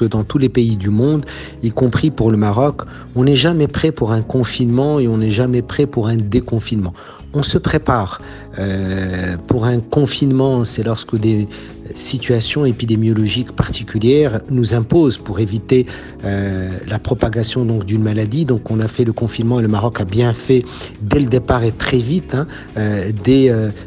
dans tous les pays du monde, y compris pour le Maroc, on n'est jamais prêt pour un confinement et on n'est jamais prêt pour un déconfinement. On se prépare pour un confinement, c'est lorsque des situations épidémiologiques particulières nous imposent pour éviter la propagation donc d'une maladie. Donc on a fait le confinement et le Maroc a bien fait dès le départ et très vite.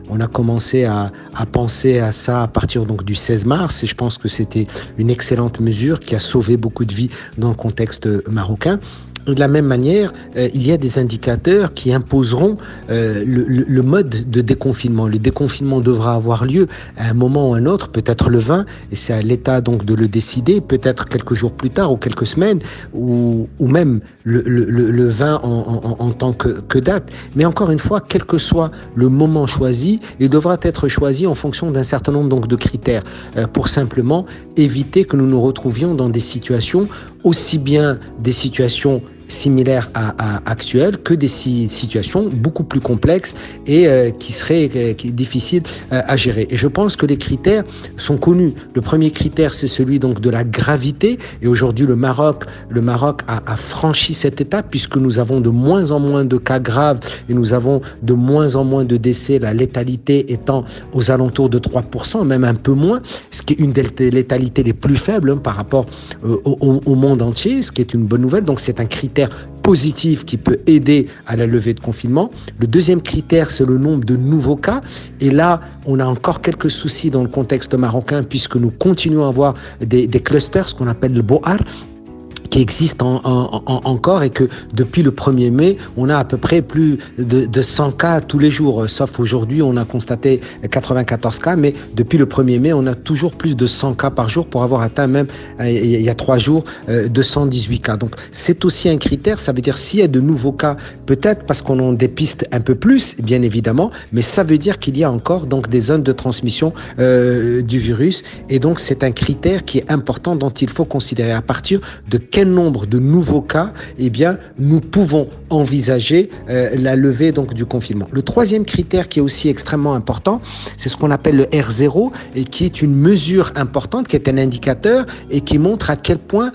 On a commencé à penser à ça à partir donc du 16 mars et je pense que c'était une excellente mesure qui a sauvé beaucoup de vies dans le contexte marocain. De la même manière, il y a des indicateurs qui imposeront le mode de déconfinement. Le déconfinement devra avoir lieu à un moment ou à un autre, peut-être le 20, et c'est à l'État donc de le décider, peut-être quelques jours plus tard ou quelques semaines, ou même le 20 en tant que date. Mais encore une fois, quel que soit le moment choisi, il devra être choisi en fonction d'un certain nombre donc, de critères pour simplement éviter que nous nous retrouvions dans des situations, aussi bien des situations similaires à actuelles que des situations beaucoup plus complexes et qui seraient difficiles à gérer. Et je pense que les critères sont connus. Le premier critère, c'est celui donc de la gravité. Et aujourd'hui, le Maroc a franchi cette étape puisque nous avons de moins en moins de cas graves et nous avons de moins en moins de décès, la létalité étant aux alentours de 3%, même un peu moins, ce qui est une des létalités les plus faibles par rapport au monde entier, ce qui est une bonne nouvelle. Donc c'est un critère positif qui peut aider à la levée de confinement. Le deuxième critère, c'est le nombre de nouveaux cas. Et là, on a encore quelques soucis dans le contexte marocain puisque nous continuons à avoir des clusters, ce qu'on appelle le Bohar, qui existe encore et que depuis le 1er mai, on a à peu près plus de 100 cas tous les jours, sauf aujourd'hui, on a constaté 94 cas, mais depuis le 1er mai, on a toujours plus de 100 cas par jour pour avoir atteint même, il y a 3 jours, 218 cas. Donc, c'est aussi un critère, ça veut dire s'il y a de nouveaux cas, peut-être parce qu'on en dépiste un peu plus, bien évidemment, mais ça veut dire qu'il y a encore donc des zones de transmission du virus et donc c'est un critère qui est important dont il faut considérer à partir de quel nombre de nouveaux cas, eh bien, nous pouvons envisager la levée donc, du confinement. Le troisième critère qui est aussi extrêmement important, c'est ce qu'on appelle le R0 et qui est une mesure importante, qui est un indicateur et qui montre à quel point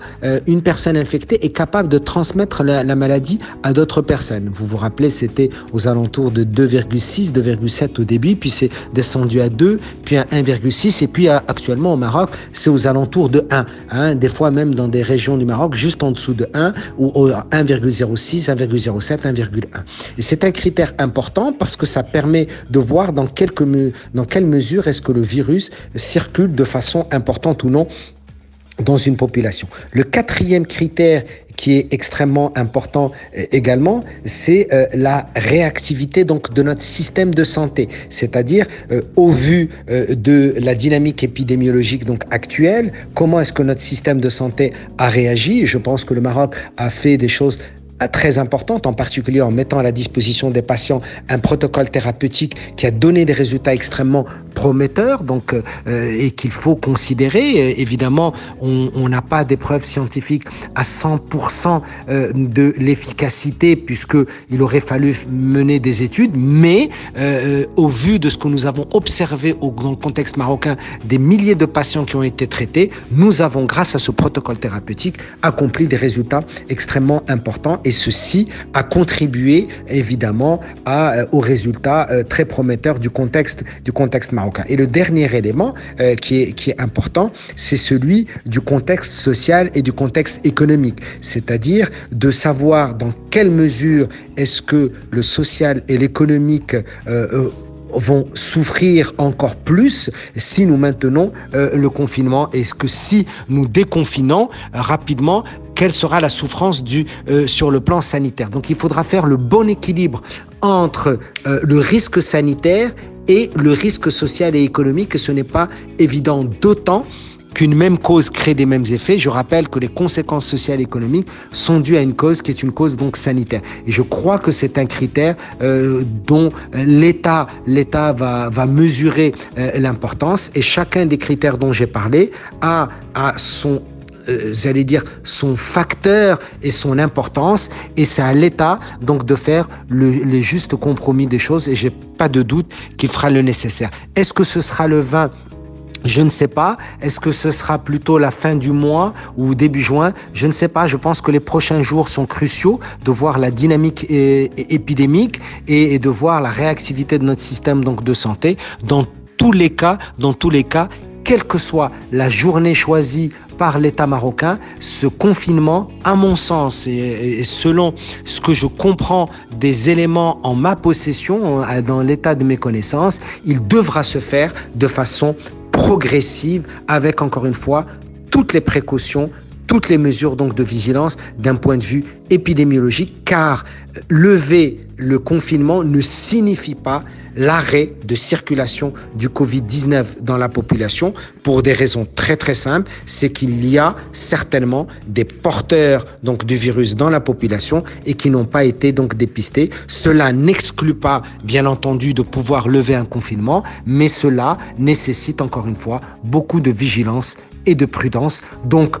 une personne infectée est capable de transmettre la maladie à d'autres personnes. Vous vous rappelez, c'était aux alentours de 2,6, 2,7 au début, puis c'est descendu à 2, puis à 1,6 et puis actuellement au Maroc, c'est aux alentours de 1. Des fois même dans des régions du Maroc, juste en dessous de 1 ou 1,06, 1,07, 1,1. Et c'est un critère important parce que ça permet de voir dans quelle mesure est-ce que le virus circule de façon importante ou non dans une population. Le quatrième critère qui est extrêmement important également, c'est la réactivité donc de notre système de santé, c'est-à-dire au vu de la dynamique épidémiologique donc actuelle, comment est-ce que notre système de santé a réagi. Je pense que le Maroc a fait des choses très importante, en particulier en mettant à la disposition des patients un protocole thérapeutique qui a donné des résultats extrêmement prometteurs et qu'il faut considérer. Évidemment, on n'a pas des preuves scientifiques à 100% de l'efficacité puisqu'il aurait fallu mener des études, mais au vu de ce que nous avons observé dans le contexte marocain, des milliers de patients qui ont été traités, nous avons, grâce à ce protocole thérapeutique, accompli des résultats extrêmement importants. Et ceci a contribué évidemment aux résultats très prometteurs du contexte marocain. Et le dernier élément qui est important, c'est celui du contexte social et du contexte économique. C'est-à-dire de savoir dans quelle mesure est-ce que le social et l'économique vont souffrir encore plus si nous maintenons le confinement. Est-ce que si nous déconfinons rapidement, quelle sera la souffrance sur le plan sanitaire? Donc il faudra faire le bon équilibre entre le risque sanitaire et le risque social et économique, et ce n'est pas évident, d'autant qu'une même cause crée des mêmes effets. Je rappelle que les conséquences sociales et économiques sont dues à une cause qui est une cause donc sanitaire. Et je crois que c'est un critère dont l'État va mesurer l'importance, et chacun des critères dont j'ai parlé a son son facteur et son importance, et c'est à l'État donc de faire le juste compromis des choses, et j'ai pas de doute qu'il fera le nécessaire. Est-ce que ce sera le 20 Je ne sais pas, est-ce que ce sera plutôt la fin du mois ou début juin? Je ne sais pas, je pense que les prochains jours sont cruciaux de voir la dynamique épidémique et de voir la réactivité de notre système donc de santé. Dans tous les cas, quelle que soit la journée choisie par l'État marocain, ce confinement, à mon sens et selon ce que je comprends des éléments en ma possession, dans l'état de mes connaissances, il devra se faire de façon progressive avec, encore une fois, toutes les précautions, toutes les mesures donc de vigilance d'un point de vue épidémiologique, car lever le confinement ne signifie pas l'arrêt de circulation du Covid-19 dans la population pour des raisons très très simples, c'est qu'il y a certainement des porteurs donc du virus dans la population et qui n'ont pas été donc dépistés. Cela n'exclut pas bien entendu de pouvoir lever un confinement, mais cela nécessite encore une fois beaucoup de vigilance et de prudence. Donc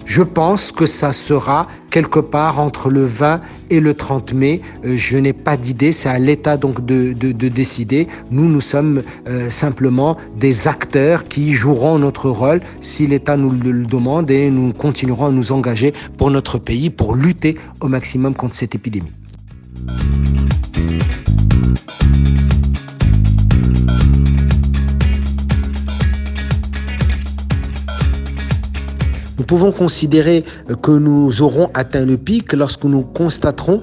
je pense que ça sera quelque part entre le 20 et le 30 mai. Je n'ai pas d'idée, c'est à l'État donc de décider. Nous sommes simplement des acteurs qui joueront notre rôle si l'État nous le demande et nous continuerons à nous engager pour notre pays, pour lutter au maximum contre cette épidémie. Nous pouvons considérer que nous aurons atteint le pic lorsque nous constaterons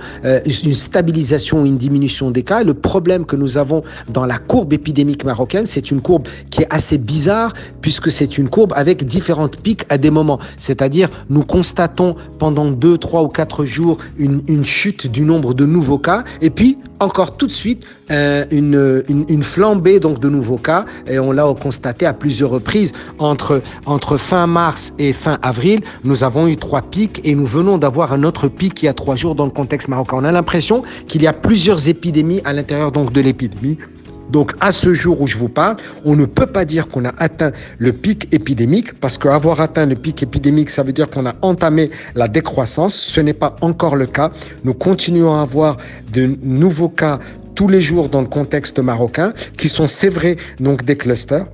une stabilisation ou une diminution des cas. Le problème que nous avons dans la courbe épidémique marocaine, c'est une courbe qui est assez bizarre puisque c'est une courbe avec différentes pics à des moments. C'est-à-dire, nous constatons pendant 2, 3 ou 4 jours une chute du nombre de nouveaux cas et puis encore tout de suite une flambée donc de nouveaux cas, et on l'a constaté à plusieurs reprises entre fin mars et fin avril. Nous avons eu 3 pics et nous venons d'avoir un autre pic il y a 3 jours dans le contexte marocain. On a l'impression qu'il y a plusieurs épidémies à l'intérieur donc de l'épidémie. Donc, à ce jour où je vous parle, on ne peut pas dire qu'on a atteint le pic épidémique parce qu'avoir atteint le pic épidémique, ça veut dire qu'on a entamé la décroissance. Ce n'est pas encore le cas. Nous continuons à avoir de nouveaux cas tous les jours dans le contexte marocain qui sont, c'est vrai, donc des clusters.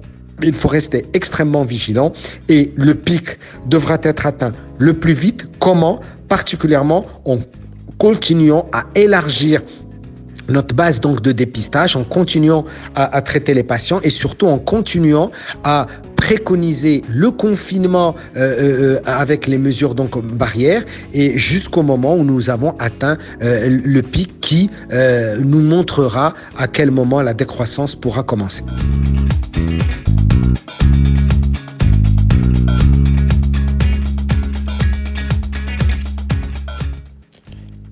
Il faut rester extrêmement vigilant et le pic devra être atteint le plus vite. Comment? Particulièrement en continuant à élargir notre base donc de dépistage, en continuant à traiter les patients et surtout en continuant à préconiser le confinement avec les mesures donc barrières et jusqu'au moment où nous avons atteint le pic qui nous montrera à quel moment la décroissance pourra commencer.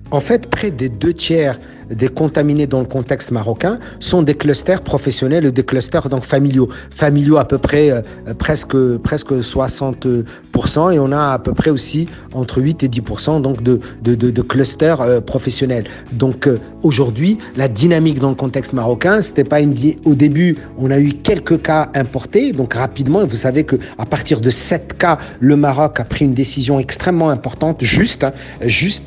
En fait, près des 2/3 des contaminés dans le contexte marocain sont des clusters professionnels et des clusters donc familiaux. Familiaux à peu près presque 60% et on a à peu près aussi entre 8 et 10% donc de clusters professionnels. Donc aujourd'hui, la dynamique dans le contexte marocain, c'était pas au début, on a eu quelques cas importés, donc rapidement, et vous savez que à partir de 7 cas, le Maroc a pris une décision extrêmement importante, juste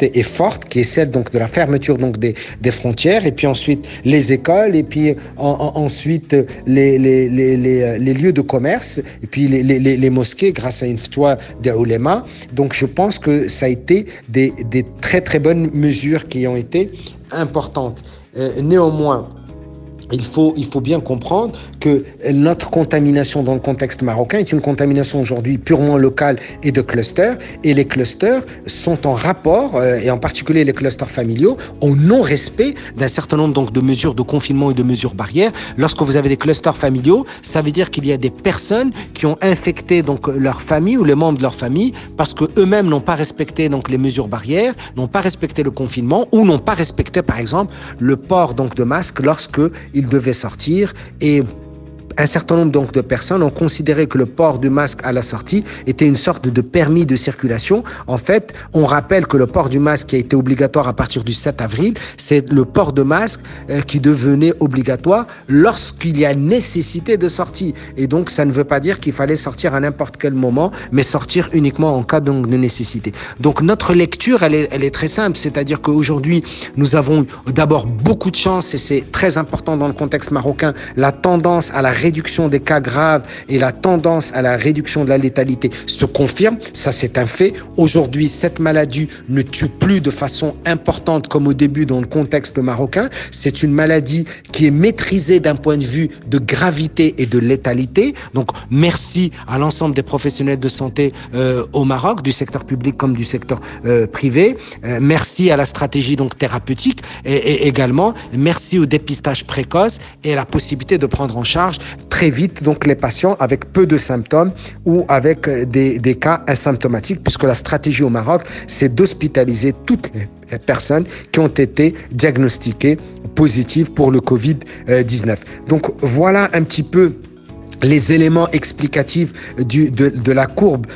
et forte, qui est celle donc de la fermeture donc des frontières, et puis ensuite les écoles, et puis ensuite les lieux de commerce, et puis les mosquées grâce à une fatwa des oulémas. Donc je pense que ça a été des très très bonnes mesures qui ont été importantes. Néanmoins, il faut bien comprendre que notre contamination dans le contexte marocain est une contamination aujourd'hui purement locale et de clusters. Et les clusters sont en rapport, et en particulier les clusters familiaux, au non-respect d'un certain nombre donc, de mesures de confinement et de mesures barrières. Lorsque vous avez des clusters familiaux, ça veut dire qu'il y a des personnes qui ont infecté donc, leur famille ou les membres de leur famille parce qu'eux-mêmes n'ont pas respecté donc, les mesures barrières, n'ont pas respecté le confinement ou n'ont pas respecté par exemple le port donc, de masque lorsque ils devaient sortir. Et un certain nombre donc de personnes ont considéré que le port du masque à la sortie était une sorte de permis de circulation. En fait, on rappelle que le port du masque qui a été obligatoire à partir du 7 avril, c'est le port de masque qui devenait obligatoire lorsqu'il y a nécessité de sortie. Et donc, ça ne veut pas dire qu'il fallait sortir à n'importe quel moment, mais sortir uniquement en cas donc, de nécessité. Donc, notre lecture, elle est très simple. C'est-à-dire qu'aujourd'hui, nous avons d'abord beaucoup de chance, et c'est très important dans le contexte marocain, la tendance à la réduction des cas graves et la tendance à la réduction de la létalité se confirme. Ça, c'est un fait. Aujourd'hui, cette maladie ne tue plus de façon importante comme au début dans le contexte marocain. C'est une maladie qui est maîtrisée d'un point de vue de gravité et de létalité. Donc, merci à l'ensemble des professionnels de santé au Maroc, du secteur public comme du secteur privé. Merci à la stratégie donc thérapeutique et également merci au dépistage précoce et à la possibilité de prendre en charge très vite donc les patients avec peu de symptômes ou avec des cas asymptomatiques, puisque la stratégie au Maroc, c'est d'hospitaliser toutes les personnes qui ont été diagnostiquées positives pour le Covid-19. Donc voilà un petit peu les éléments explicatifs de la courbe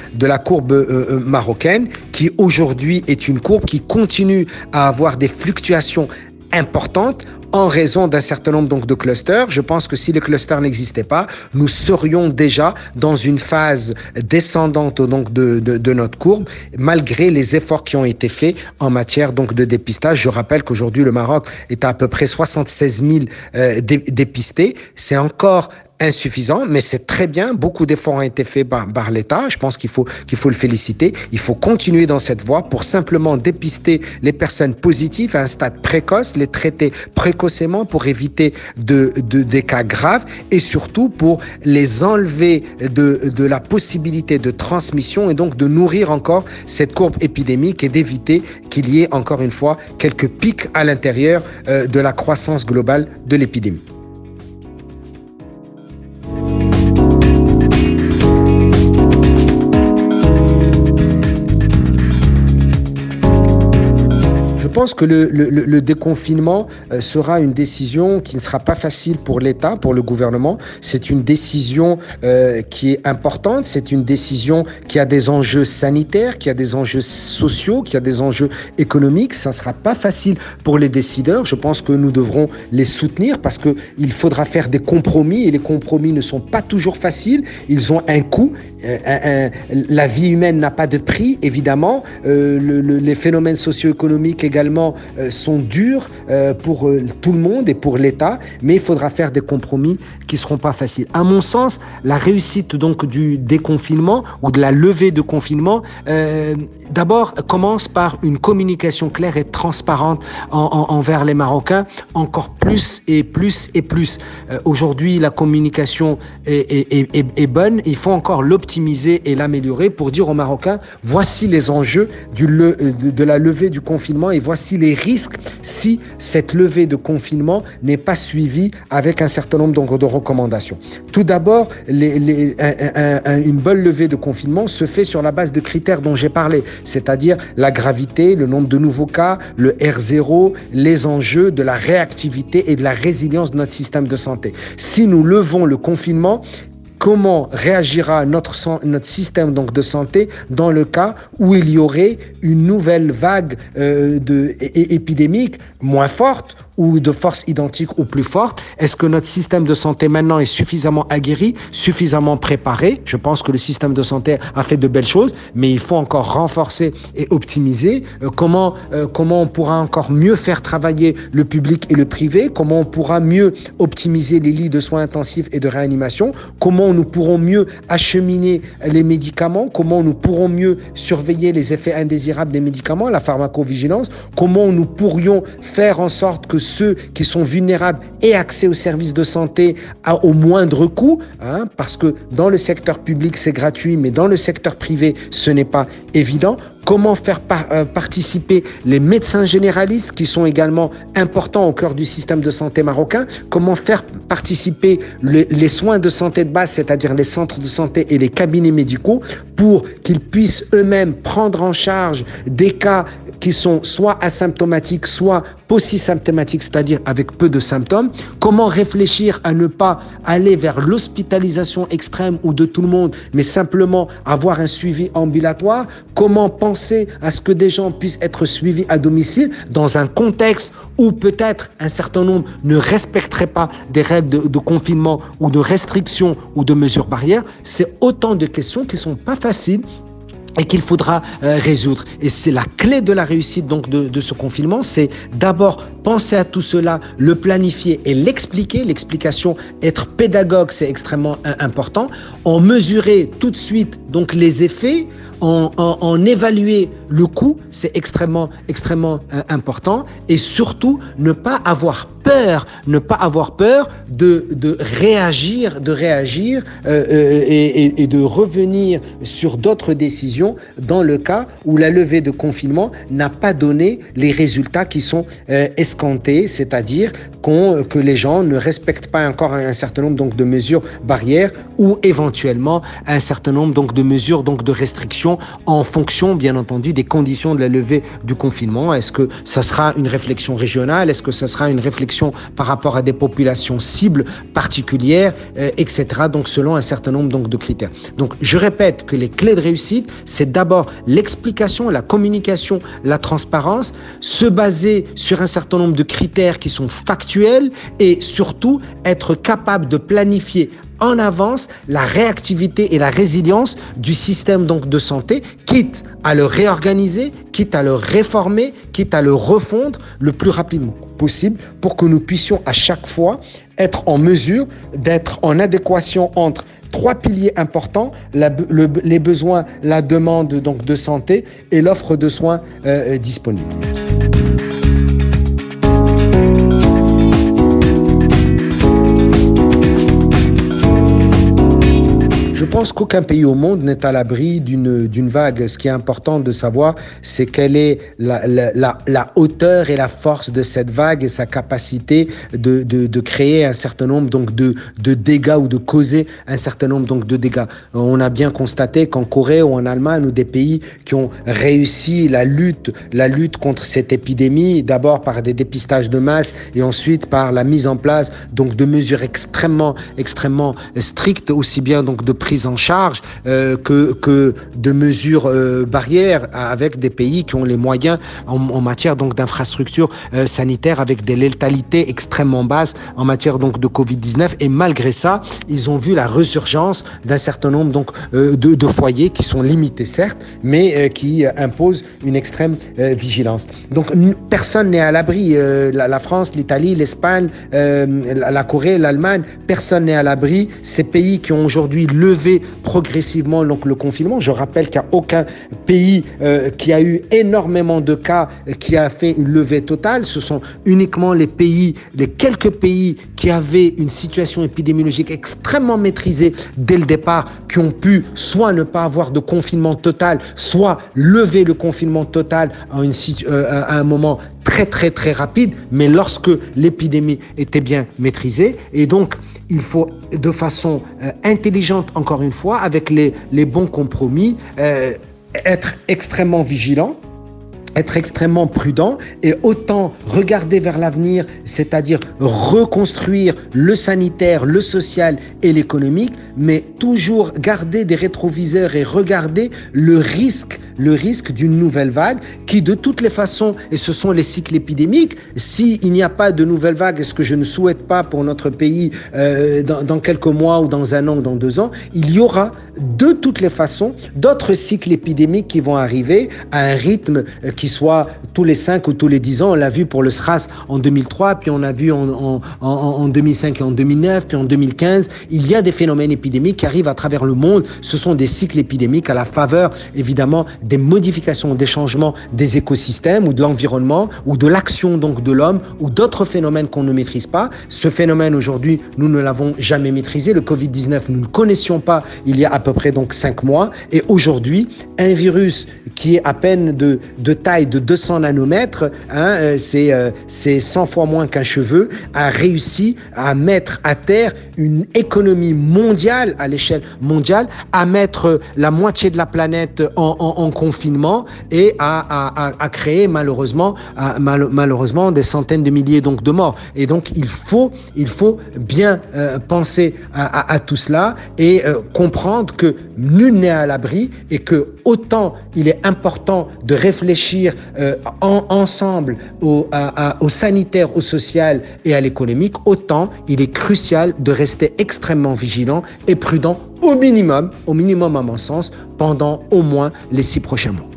marocaine, qui aujourd'hui est une courbe qui continue à avoir des fluctuations importantes en raison d'un certain nombre donc de clusters. Je pense que si les clusters n'existaient pas, nous serions déjà dans une phase descendante donc de notre courbe, malgré les efforts qui ont été faits en matière donc de dépistage. Je rappelle qu'aujourd'hui le Maroc est à peu près 76 000 dépistés. C'est encore insuffisant, mais c'est très bien. Beaucoup d'efforts ont été faits par l'État. Je pense qu'il faut le féliciter. Il faut continuer dans cette voie pour simplement dépister les personnes positives à un stade précoce, les traiter précocement pour éviter des cas graves et surtout pour les enlever de la possibilité de transmission et donc de nourrir encore cette courbe épidémique et d'éviter qu'il y ait encore une fois quelques pics à l'intérieur de la croissance globale de l'épidémie. Je pense que le déconfinement sera une décision qui ne sera pas facile pour l'État, pour le gouvernement. C'est une décision qui est importante, c'est une décision qui a des enjeux sanitaires, qui a des enjeux sociaux, qui a des enjeux économiques. Ça ne sera pas facile pour les décideurs. Je pense que nous devrons les soutenir parce qu'il faudra faire des compromis et les compromis ne sont pas toujours faciles. Ils ont un coût. La vie humaine n'a pas de prix, évidemment. Les phénomènes socio-économiques également sont durs pour tout le monde et pour l'État, mais il faudra faire des compromis qui ne seront pas faciles. À mon sens, la réussite donc du déconfinement ou de la levée de confinement, d'abord commence par une communication claire et transparente envers les Marocains, encore plus et plus et plus. Aujourd'hui, la communication est bonne, il faut encore l'optimiser et l'améliorer pour dire aux Marocains, voici les enjeux de la levée du confinement et voici les risques si cette levée de confinement n'est pas suivie avec un certain nombre de recommandations. Tout d'abord, une bonne levée de confinement se fait sur la base de critères dont j'ai parlé, c'est-à-dire la gravité, le nombre de nouveaux cas, le R0, les enjeux de la réactivité et de la résilience de notre système de santé. Si nous levons le confinement, comment réagira notre système donc de santé dans le cas où il y aurait une nouvelle vague épidémique moins forte ou de force identique ou plus forte? Est-ce que notre système de santé maintenant est suffisamment aguerri, suffisamment préparé? Je pense que le système de santé a fait de belles choses, mais il faut encore renforcer et optimiser. Comment on pourra encore mieux faire travailler le public et le privé? Comment on pourra mieux optimiser les lits de soins intensifs et de réanimation? Comment nous pourrons mieux acheminer les médicaments? Comment nous pourrons mieux surveiller les effets indésirables des médicaments, la pharmacovigilance? Comment nous pourrions faire en sorte que ceux qui sont vulnérables aient accès aux services de santé au moindre coût, parce que dans le secteur public, c'est gratuit, mais dans le secteur privé, ce n'est pas évident. Comment faire participer les médecins généralistes qui sont également importants au cœur du système de santé marocain? Comment faire participer les soins de santé de base, c'est-à-dire les centres de santé et les cabinets médicaux, pour qu'ils puissent eux-mêmes prendre en charge des cas qui sont soit asymptomatiques, soit paucisymptomatiques, c'est-à-dire avec peu de symptômes? Comment réfléchir à ne pas aller vers l'hospitalisation extrême ou de tout le monde, mais simplement avoir un suivi ambulatoire? Comment penser à ce que des gens puissent être suivis à domicile dans un contexte où peut-être un certain nombre ne respecteraient pas des règles de confinement ou de restrictions ou de mesures barrières? C'est autant de questions qui ne sont pas faciles et qu'il faudra résoudre. Et c'est la clé de la réussite donc de ce confinement, c'est d'abord penser à tout cela, le planifier et l'expliquer. L'explication, être pédagogue, c'est extrêmement important. En mesurer tout de suite donc les effets, en évaluer le coût, c'est extrêmement important. Et surtout, ne pas avoir peur de réagir et de revenir sur d'autres décisions dans le cas où la levée de confinement n'a pas donné les résultats qui sont escomptés, c'est-à-dire que les gens ne respectent pas encore un certain nombre donc de mesures barrières ou éventuellement un certain nombre donc de mesures donc de restrictions en fonction bien entendu des conditions de la levée du confinement. Est-ce que ça sera une réflexion régionale? Est-ce que ça sera une réflexion par rapport à des populations cibles particulières, etc. Donc selon un certain nombre donc de critères. Donc je répète que les clés de réussite, c'est d'abord l'explication, la communication, la transparence, se baser sur un certain nombre de critères qui sont factuels et surtout être capable de planifier en avance la réactivité et la résilience du système donc de santé, quitte à le réorganiser, quitte à le réformer, quitte à le refondre le plus rapidement possible pour que nous puissions à chaque fois être en mesure d'être en adéquation entre trois piliers importants, les besoins, la demande donc de santé et l'offre de soins disponible. Je pense qu'aucun pays au monde n'est à l'abri d'une vague. Ce qui est important de savoir, c'est quelle est la hauteur et la force de cette vague et sa capacité de créer un certain nombre donc de dégâts ou de causer un certain nombre donc de dégâts. On a bien constaté qu'en Corée ou en Allemagne ou des pays qui ont réussi la lutte contre cette épidémie, d'abord par des dépistages de masse et ensuite par la mise en place donc de mesures extrêmement strictes, aussi bien donc de prise en charge que de mesures barrières avec des pays qui ont les moyens en matière donc d'infrastructures sanitaires avec des létalités extrêmement basses en matière donc de Covid-19 et malgré ça, ils ont vu la résurgence d'un certain nombre donc de foyers qui sont limités certes, mais qui imposent une extrême vigilance. Donc personne n'est à l'abri, la France, l'Italie, l'Espagne, la Corée, l'Allemagne, personne n'est à l'abri. Ces pays qui ont aujourd'hui levé progressivement donc le confinement. Je rappelle qu'il n'y a aucun pays qui a eu énormément de cas qui a fait une levée totale. Ce sont uniquement les quelques pays qui avaient une situation épidémiologique extrêmement maîtrisée dès le départ, qui ont pu soit ne pas avoir de confinement total, soit lever le confinement total à un moment très rapide, mais lorsque l'épidémie était bien maîtrisée. Et donc, il faut de façon intelligente, encore une fois, avec les bons compromis, être extrêmement vigilant, être extrêmement prudent et autant regarder vers l'avenir, c'est-à-dire reconstruire le sanitaire, le social et l'économique, mais toujours garder des rétroviseurs et regarder le risque d'une nouvelle vague qui de toutes les façons, et ce sont les cycles épidémiques, s'il n'y a pas de nouvelle vague, et ce que je ne souhaite pas pour notre pays dans quelques mois ou dans un an ou dans 2 ans, il y aura de toutes les façons d'autres cycles épidémiques qui vont arriver à un rythme qui soit tous les 5 ou tous les 10 ans. On l'a vu pour le SRAS en 2003, puis on l'a vu en 2005 et en 2009, puis en 2015. Il y a des phénomènes épidémiques qui arrivent à travers le monde. Ce sont des cycles épidémiques à la faveur, évidemment, des modifications, des changements des écosystèmes ou de l'environnement ou de l'action donc de l'homme ou d'autres phénomènes qu'on ne maîtrise pas. Ce phénomène aujourd'hui, nous ne l'avons jamais maîtrisé. Le Covid-19, nous ne le connaissions pas il y a à peu près donc 5 mois. Et aujourd'hui, un virus qui est à peine de taille de 200 nanomètres, c'est 100 fois moins qu'un cheveu, a réussi à mettre à terre une économie mondiale, à l'échelle mondiale, à mettre la moitié de la planète en confinement et à créer malheureusement des centaines de milliers donc de morts. Et donc il faut bien penser à tout cela et comprendre que nul n'est à l'abri et que autant il est important de réfléchir ensemble au sanitaire, au social et à l'économique, autant il est crucial de rester extrêmement vigilant et prudent au minimum à mon sens, pendant au moins les 6 prochains mois.